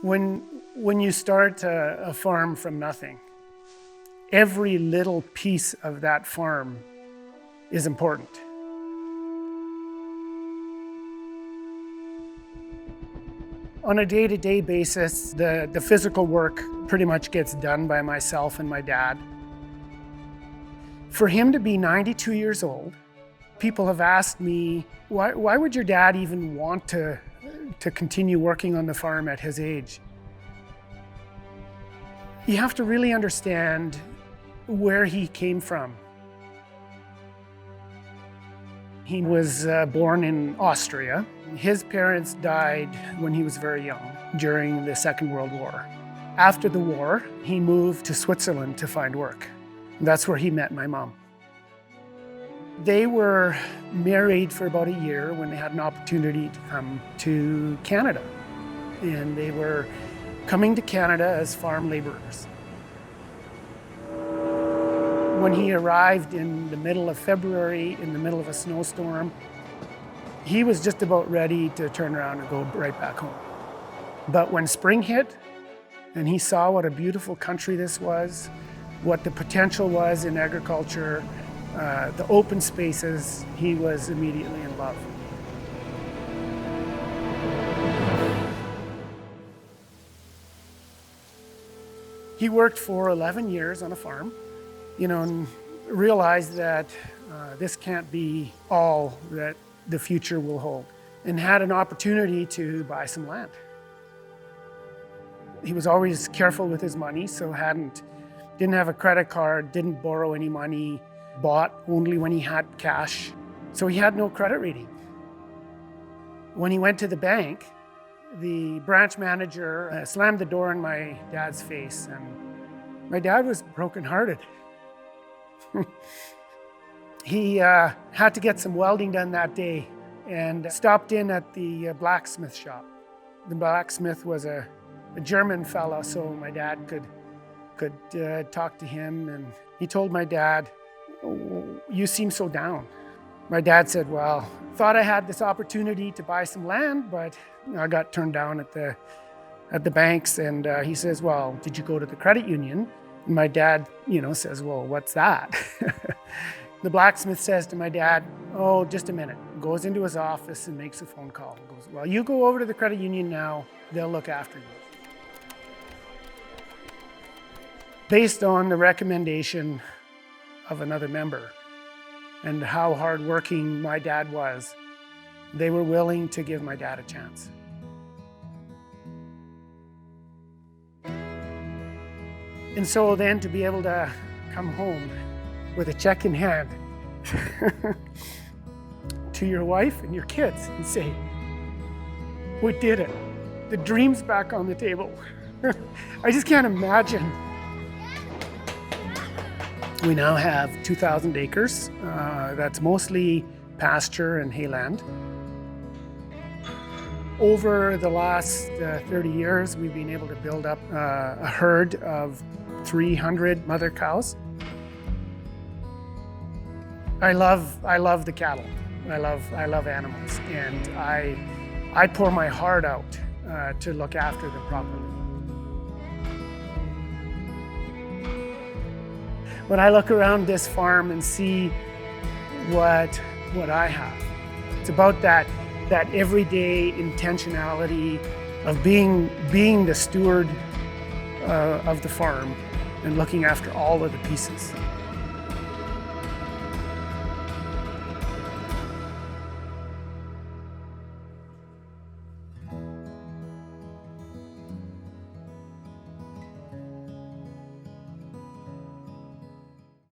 When you start a farm from nothing, every little piece of that farm is important. On a day-to-day basis, the physical work pretty much gets done by myself and my dad. For him to be 92 years old, people have asked me, why would your dad even want to continue working on the farm at his age? You have to really understand where he came from. He was born in Austria. His parents died when he was very young, during the Second World War. After the war, he moved to Switzerland to find work. That's where he met my mom. They were married for about a year when they had an opportunity to come to Canada. And they were coming to Canada as farm laborers. When he arrived in the middle of February, in the middle of a snowstorm, he was just about ready to turn around and go right back home. But when spring hit, and he saw what a beautiful country this was, what the potential was in agriculture, the open spaces, he was immediately in love. He worked for 11 years on a farm, and realized that this can't be all that the future will hold, and had an opportunity to buy some land. He was always careful with his money, so didn't have a credit card, didn't borrow any money, bought only when he had cash. So he had no credit rating. When he went to the bank, the branch manager slammed the door in my dad's face, and my dad was brokenhearted. He had to get some welding done that day and stopped in at the blacksmith shop. The blacksmith was a German fella, so my dad could talk to him, and he told my dad, "Oh, you seem so down." My dad said, "Well, thought I had this opportunity to buy some land, but I got turned down at the banks." And he says, "Well, did you go to the credit union?" And my dad, says, "Well, what's that?" The blacksmith says to my dad, "Oh, just a minute." Goes into his office and makes a phone call. Goes, "Well, you go over to the credit union now. They'll look after you." Based on the recommendation of another member and how hardworking my dad was, they were willing to give my dad a chance. And so then to be able to come home with a check in hand to your wife and your kids and say, "We did it. The dream's back on the table." I just can't imagine. We now have 2,000 acres. That's mostly pasture and hayland. Over the last 30 years, we've been able to build up a herd of 300 mother cows. I love the cattle. I love animals, and I pour my heart out to look after them properly. When I look around this farm and see what I have, it's about that everyday intentionality of being the steward of the farm and looking after all of the pieces.